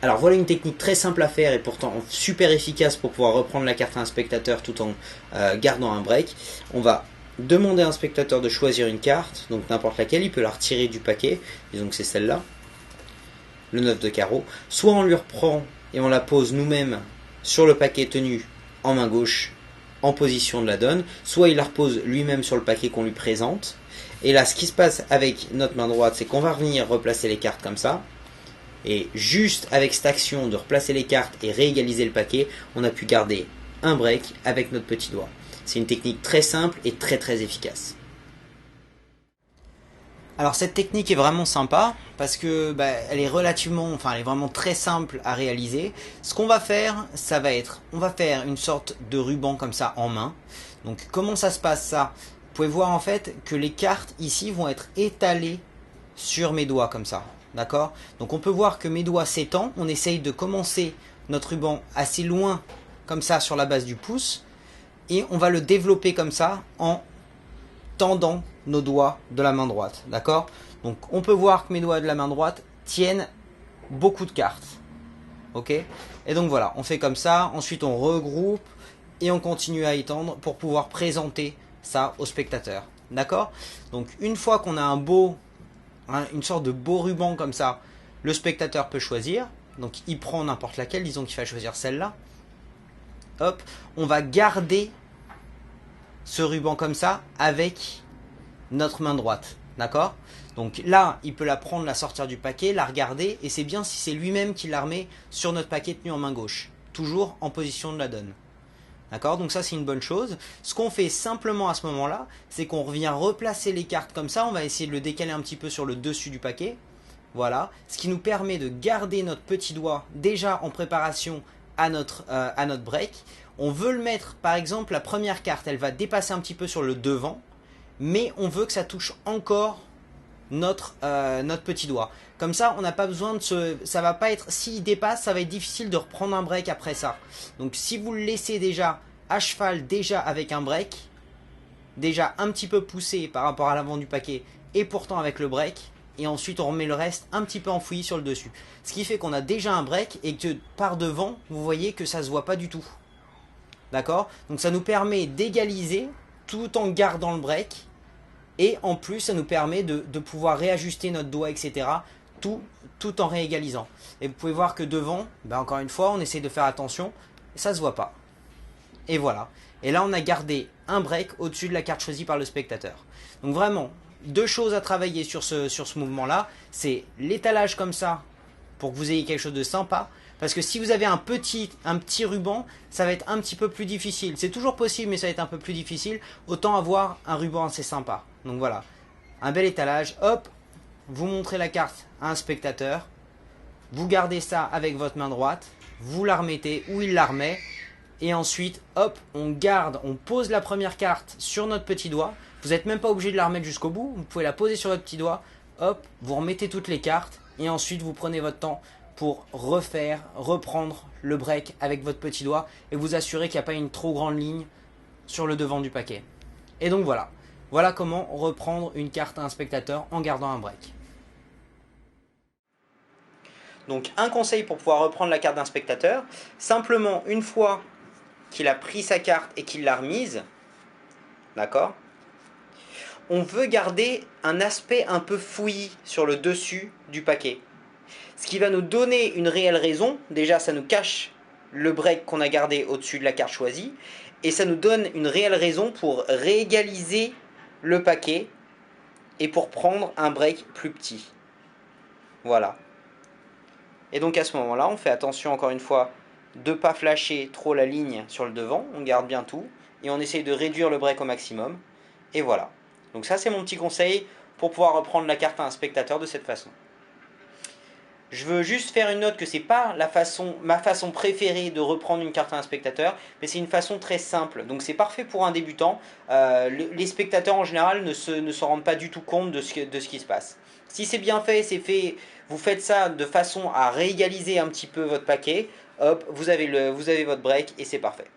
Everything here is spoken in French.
Alors voilà une technique très simple à faire et pourtant super efficace pour pouvoir reprendre la carte à un spectateur tout en gardant un break. On va demander à un spectateur de choisir une carte, donc n'importe laquelle, il peut la retirer du paquet, disons que c'est celle-là, le 9 de carreau. Soit on lui reprend et on la pose nous-mêmes sur le paquet tenu en main gauche en position de la donne, soit il la repose lui-même sur le paquet qu'on lui présente. Et là ce qui se passe avec notre main droite, c'est qu'on va revenir replacer les cartes comme ça. Et juste avec cette action de replacer les cartes et réégaliser le paquet, on a pu garder un break avec notre petit doigt. C'est une technique très simple et très très efficace. Alors cette technique est vraiment sympa parce que elle est elle est vraiment très simple à réaliser. Ce qu'on va faire, ça va être, on va faire une sorte de ruban comme ça en main. Donc comment ça se passe ça? Vous pouvez voir en fait que les cartes ici vont être étalées sur mes doigts comme ça. D'accord? Donc on peut voir que mes doigts s'étendent. On essaye de commencer notre ruban assez loin comme ça sur la base du pouce. Et on va le développer comme ça en tendant nos doigts de la main droite. D'accord? Donc on peut voir que mes doigts de la main droite tiennent beaucoup de cartes. Ok? Et donc voilà, on fait comme ça. Ensuite on regroupe et on continue à étendre pour pouvoir présenter ça au spectateur. D'accord? Donc une fois qu'on a une sorte de beau ruban comme ça, le spectateur peut choisir. Donc il prend n'importe laquelle, disons qu'il va choisir celle-là. Hop, on va garder ce ruban comme ça avec notre main droite. D'accord? Donc là, il peut la prendre, la sortir du paquet, la regarder, et c'est bien si c'est lui-même qui la remet sur notre paquet tenu en main gauche. Toujours en position de la donne. D'accord? Donc ça c'est une bonne chose. Ce qu'on fait simplement à ce moment-là, c'est qu'on revient replacer les cartes comme ça. On va essayer de le décaler un petit peu sur le dessus du paquet. Voilà. Ce qui nous permet de garder notre petit doigt déjà en préparation à notre break. On veut le mettre, par exemple, la première carte, elle va dépasser un petit peu sur le devant. Mais on veut que ça touche encore notre petit doigt. Comme ça, on n'a pas besoin de ça va pas être, s'il dépasse, ça va être difficile de reprendre un break après ça. Donc si vous le laissez déjà à cheval, déjà avec un break, déjà un petit peu poussé par rapport à l'avant du paquet, et pourtant avec le break, et ensuite on remet le reste un petit peu enfoui sur le dessus. Ce qui fait qu'on a déjà un break, et que par devant, vous voyez que ça se voit pas du tout. D'accord? Donc ça nous permet d'égaliser, tout en gardant le break, et en plus, ça nous permet de pouvoir réajuster notre doigt, etc. Tout en réégalisant. Et vous pouvez voir que devant, encore une fois, on essaie de faire attention. Et ça ne se voit pas. Et voilà. Et là, on a gardé un break au-dessus de la carte choisie par le spectateur. Donc vraiment, deux choses à travailler sur ce mouvement-là. C'est l'étalage comme ça, pour que vous ayez quelque chose de sympa. Parce que si vous avez un petit ruban, ça va être un petit peu plus difficile. C'est toujours possible, mais ça va être un peu plus difficile. Autant avoir un ruban assez sympa. Donc voilà, un bel étalage. Hop, vous montrez la carte à un spectateur. Vous gardez ça avec votre main droite. Vous la remettez où il la remet. Et ensuite, hop, on pose la première carte sur notre petit doigt. Vous n'êtes même pas obligé de la remettre jusqu'au bout. Vous pouvez la poser sur votre petit doigt. Hop, vous remettez toutes les cartes. Et ensuite, vous prenez votre temps pour reprendre le break avec votre petit doigt et vous assurer qu'il n'y a pas une trop grande ligne sur le devant du paquet. Et donc voilà. Voilà comment reprendre une carte à un spectateur en gardant un break. Donc un conseil pour pouvoir reprendre la carte d'un spectateur, simplement une fois qu'il a pris sa carte et qu'il l'a remise, d'accord, on veut garder un aspect un peu fouillis sur le dessus du paquet. Ce qui va nous donner une réelle raison. Déjà, ça nous cache le break qu'on a gardé au-dessus de la carte choisie. Et ça nous donne une réelle raison pour réégaliser le paquet et pour prendre un break plus petit. Voilà. Et donc à ce moment-là, on fait attention encore une fois de ne pas flasher trop la ligne sur le devant. On garde bien tout. Et on essaye de réduire le break au maximum. Et voilà. Donc ça, c'est mon petit conseil pour pouvoir reprendre la carte à un spectateur de cette façon. Je veux juste faire une note que c'est pas ma façon préférée de reprendre une carte à un spectateur, mais c'est une façon très simple. Donc c'est parfait pour un débutant. Les spectateurs en général ne se rendent pas du tout compte de ce qui se passe. Si c'est bien fait, c'est fait. Vous faites ça de façon à réégaliser un petit peu votre paquet. Hop, vous avez votre break et c'est parfait.